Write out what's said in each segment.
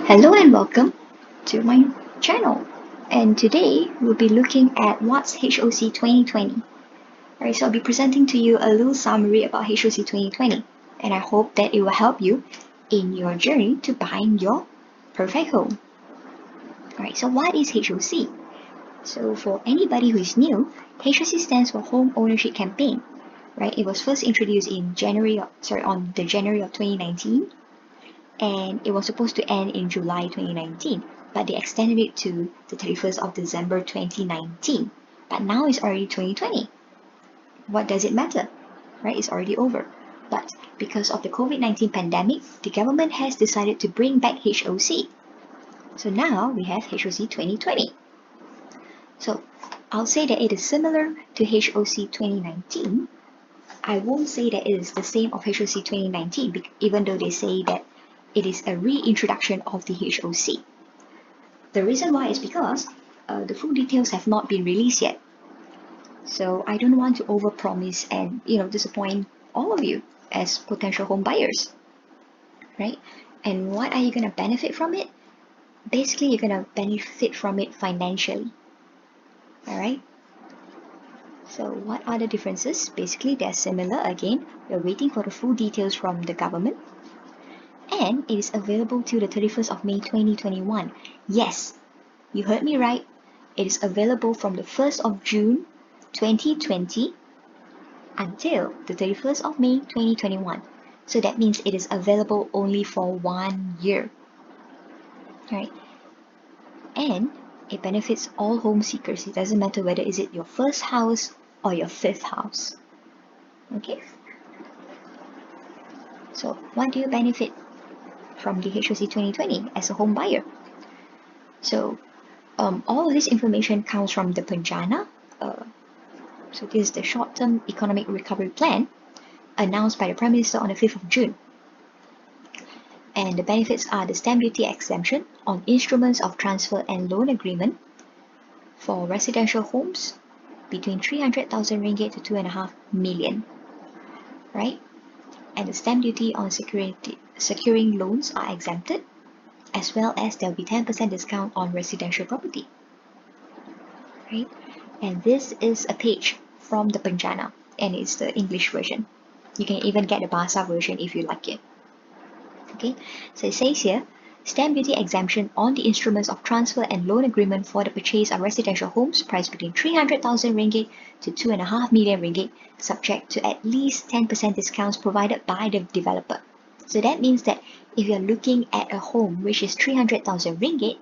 Hello and welcome to my channel. And today we'll be looking at what's HOC 2020. Alright, so I'll be presenting to you a little summary about HOC 2020, and I hope that it will help you in your journey to buying your perfect home. Alright, so what is HOC? So for anybody who is new, HOC stands for Home Ownership Campaign. Right, it was first introduced in January of 2019. And it was supposed to end in July 2019, but they extended it to the 31st of December 2019. But now it's already 2020. What does it matter? Right? It's already over. But because of the COVID-19 pandemic, the government has decided to bring back HOC. So now we have HOC 2020. So I'll say that it is similar to HOC 2019. I won't say that it is the same of HOC 2019, even though they say that it is a reintroduction of the HOC. The reason why is because the full details have not been released yet. So I don't want to overpromise and disappoint all of you as potential home buyers, right? And what are you going to benefit from it? Basically, you're going to benefit from it financially. All right. So what are the differences? Basically, they're similar. Again, we're waiting for the full details from the government. And it is available till the 31st of May 2021. Yes, you heard me right. It is available from the 1st of June 2020 until the 31st of May 2021. So that means it is available only for 1 year. Right? And it benefits all home seekers. It doesn't matter whether is it your first house or your fifth house. Okay? So what do you benefit from the HOC 2020 as a home buyer? So all of this information comes from the Punjana. So this is the short-term economic recovery plan announced by the Prime Minister on the 5th of June. And the benefits are the stamp duty exemption on instruments of transfer and loan agreement for residential homes between 300,000 ringgit to 2.5 million, right? And the stamp duty on securing loans are exempted, as well as there will be 10% discount on residential property, right? And this is a page from the Punjana, and it's the English version. You can even get the Bahasa version if you like it. Okay, so it says here, stamp duty exemption on the instruments of transfer and loan agreement for the purchase of residential homes priced between 300,000 ringgit to 2.5 million ringgit, subject to at least 10% discounts provided by the developer. So that means that if you're looking at a home which is 300,000 ringgit,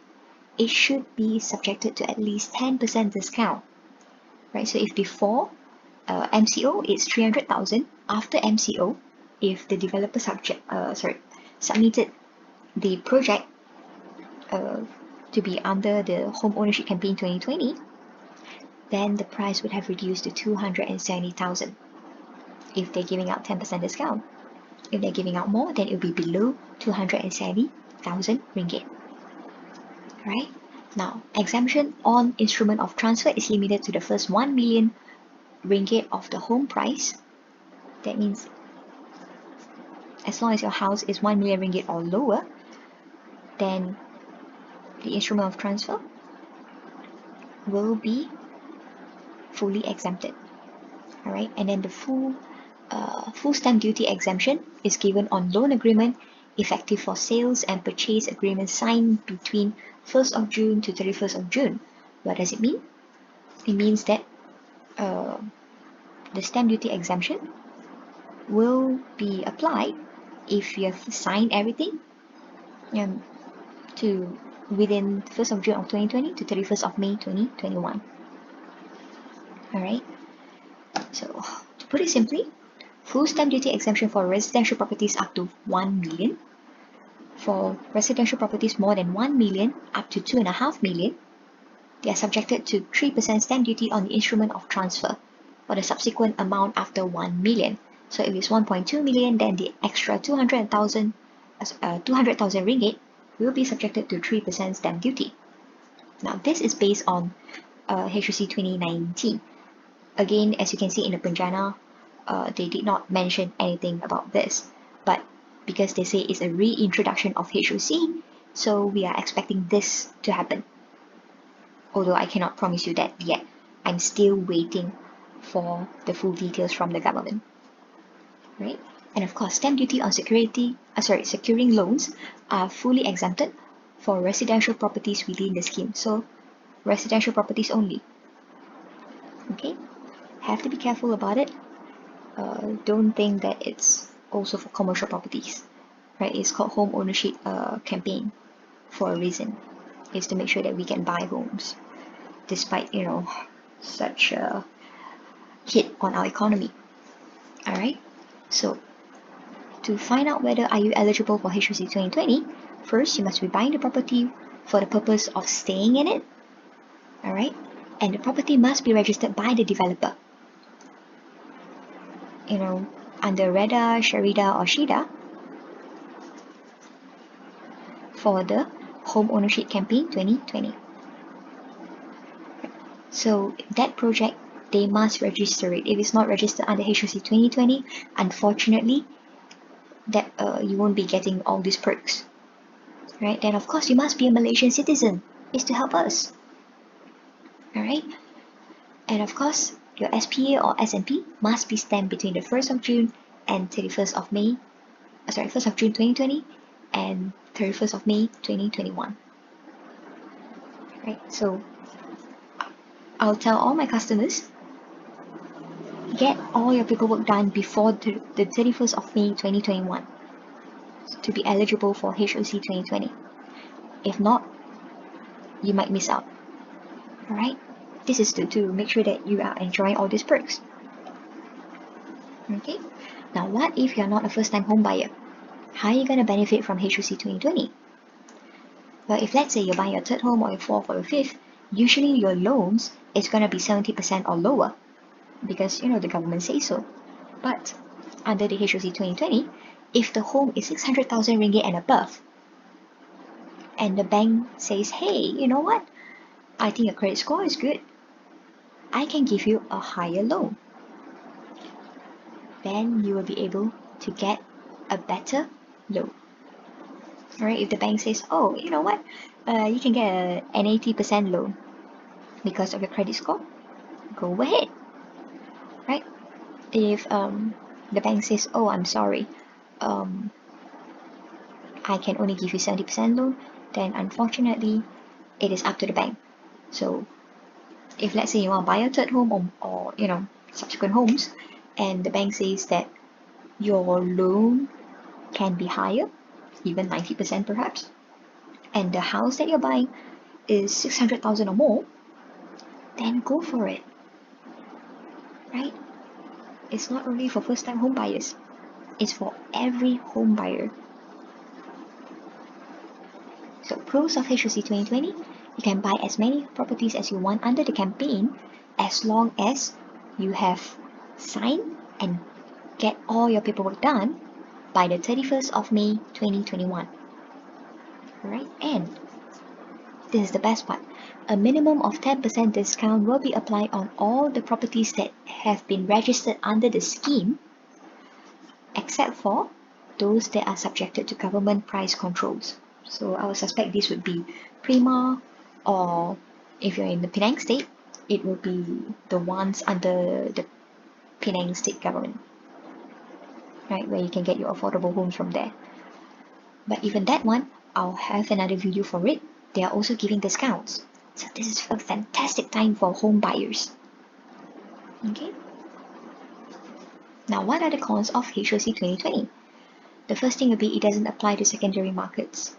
it should be subjected to at least 10% discount, right? So if before MCO it's 300,000, after MCO, if the developer submitted the project to be under the Home Ownership Campaign 2020, then the price would have reduced to 270,000 if they're giving out 10% discount. If they're giving out more, then it will be below 270,000 ringgit. Right? Now, exemption on instrument of transfer is limited to the first 1 million ringgit of the home price. That means as long as your house is 1 million ringgit or lower, then the instrument of transfer will be fully exempted. Alright, and then the full stamp duty exemption is given on loan agreement effective for sales and purchase agreements signed between 1st of June to 31st of June. What does it mean? It means that the stamp duty exemption will be applied if you have signed everything to within 1st of June of 2020 to 31st of May 2021. Alright, so to put it simply, full stamp duty exemption for residential properties up to 1 million. For residential properties more than 1 million up to 2.5 million, they are subjected to 3% stamp duty on the instrument of transfer for the subsequent amount after 1 million. So if it's 1.2 million, then the extra 200,000 ringgit will be subjected to 3% stamp duty. Now this is based on HOC 2019. Again, as you can see in the Punjana, they did not mention anything about this, but because they say it's a reintroduction of HOC, So we are expecting this to happen. Although I cannot promise you that yet. I'm still waiting for the full details from the government. Right? And of course, stamp duty on securing loans are fully exempted for residential properties within the scheme. So residential properties only. Okay? Have to be careful about it. Don't think that it's also for commercial properties. Right? It's called home ownership campaign for a reason. It's to make sure that we can buy homes despite, such a hit on our economy. Alright? So to find out whether are you eligible for HOC 2020, first you must be buying the property for the purpose of staying in it. Alright? And the property must be registered by the developer. Under REDA, SHARIDA or SHIDA for the Home Ownership Campaign 2020. So that project, they must register it. If it's not registered under HOC 2020, unfortunately, that you won't be getting all these perks. Right? Then of course you must be a Malaysian citizen. It's to help us. Alright? And of course, your SPA or SNP must be stamped between the 1st of June and 31st of May, 1st of June 2020 and 31st of May 2021. Right? So I'll tell all my customers, get all your paperwork done before the 31st of May 2021 to be eligible for HOC 2020. If not, you might miss out. Alright? This is to make sure that you are enjoying all these perks. Okay? Now what if you're not a first-time home buyer? How are you going to benefit from HOC 2020? Well, if let's say you're buying your third home or your fourth or your fifth, usually your loans is going to be 70% or lower because, the government says so. But under the HOC 2020, if the home is 600,000 ringgit and above, and the bank says, hey, you know what? I think your credit score is good. I can give you a higher loan. Then you will be able to get a better loan. Alright, if the bank says, oh, you know what? You can get an 80% loan because of your credit score, go ahead. Right? If the bank says, oh, I'm sorry, I can only give you 70% loan, then unfortunately, it is up to the bank. So if let's say you want to buy a third home or subsequent homes, and the bank says that your loan can be higher, even 90% perhaps, and the house that you're buying is 600,000 or more, then go for it. Right? It's not only for first-time home buyers. It's for every home buyer. So pros of HOC 2020, you can buy as many properties as you want under the campaign as long as you have signed and get all your paperwork done by the 31st of May 2021. Alright, and this is the best part. A minimum of 10% discount will be applied on all the properties that have been registered under the scheme, except for those that are subjected to government price controls. So I would suspect this would be Prima, or if you're in the Penang state, it will be the ones under the Penang state government, right, where you can get your affordable homes from there. But even that one, I'll have another video for it. They are also giving discounts. So this is a fantastic time for home buyers. Okay. Now, what are the cons of HOC 2020? The first thing would be it doesn't apply to secondary markets.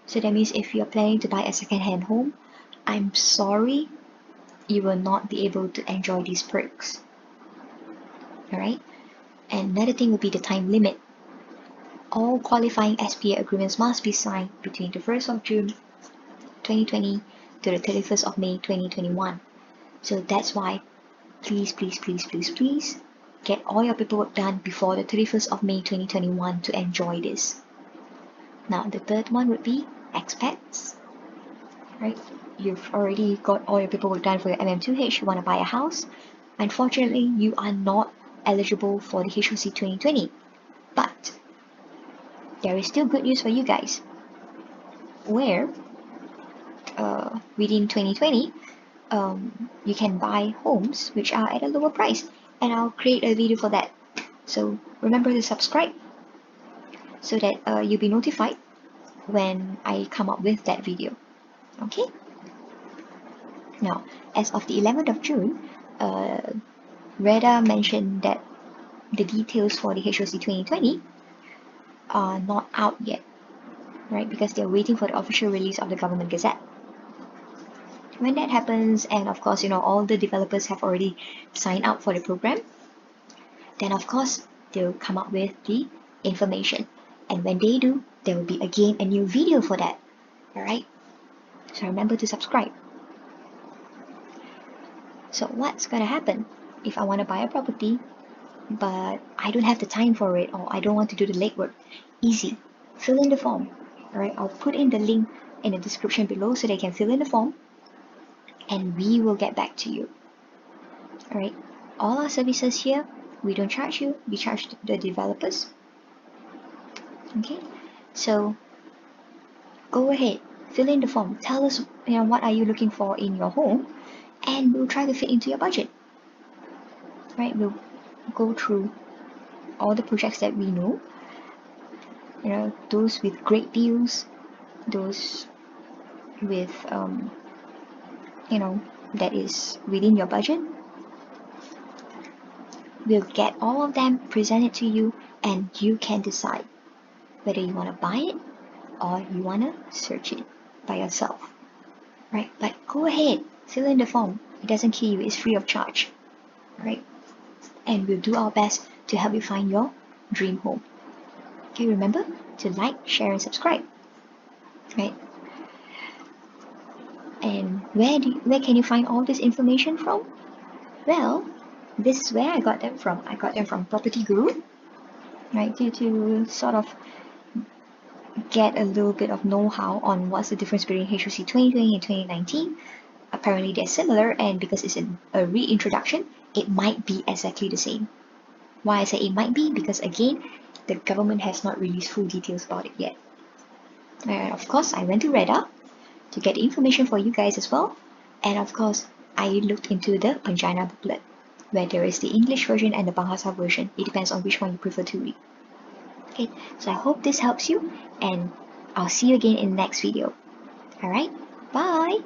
So that means if you're planning to buy a second-hand home, I'm sorry, you will not be able to enjoy these perks. Alright? And another thing would be the time limit. All qualifying SPA agreements must be signed between the 1st of June 2020 to the 31st of May 2021. So that's why, please, get all your paperwork done before the 31st of May 2021 to enjoy this. Now, the third one would be expats. Right? You've already got all your paperwork done for your MM2H, you want to buy a house. Unfortunately, you are not eligible for the HOC 2020. But there is still good news for you guys. where within 2020 you can buy homes which are at a lower price, and I'll create a video for that. So remember to subscribe so that you'll be notified when I come up with that video. Okay? Now, as of the 11th of June, Reda mentioned that the details for the HOC 2020 are not out yet, right? Because they're waiting for the official release of the Government Gazette. When that happens, and of course, all the developers have already signed up for the program, then of course, they'll come up with the information. And when they do, there will be again a new video for that. Alright? So remember to subscribe. So what's gonna happen if I want to buy a property but I don't have the time for it, or I don't want to do the legwork? Easy. Fill in the form. Alright, I'll put in the link in the description below so they can fill in the form, and we will get back to you. Alright, all our services here, we don't charge you, we charge the developers. Okay, so go ahead, fill in the form, tell us what are you looking for in your home, and we'll try to fit into your budget. Right, we'll go through all the projects that we know, those with great deals, those with that is within your budget. We'll get all of them presented to you, and you can decide whether you want to buy it or you want to search it by yourself. Right, but go ahead, fill in the form. It doesn't kill you, it's free of charge. Right, and we'll do our best to help you find your dream home. Okay, remember to like, share, and subscribe. Right, and where can you find all this information from? Well, this is where I got them from. I got them from Property Guru, right, to sort of get a little bit of know-how on what's the difference between HOC 2020 and 2019. Apparently they're similar, and because it's a reintroduction, it might be exactly the same. Why I say it might be? Because again, the government has not released full details about it yet. And of course, I went to Reda to get information for you guys as well. And of course, I looked into the Panjana booklet, where there is the English version and the Bahasa version. It depends on which one you prefer to read. Okay, so I hope this helps you, and I'll see you again in the next video. Alright, bye!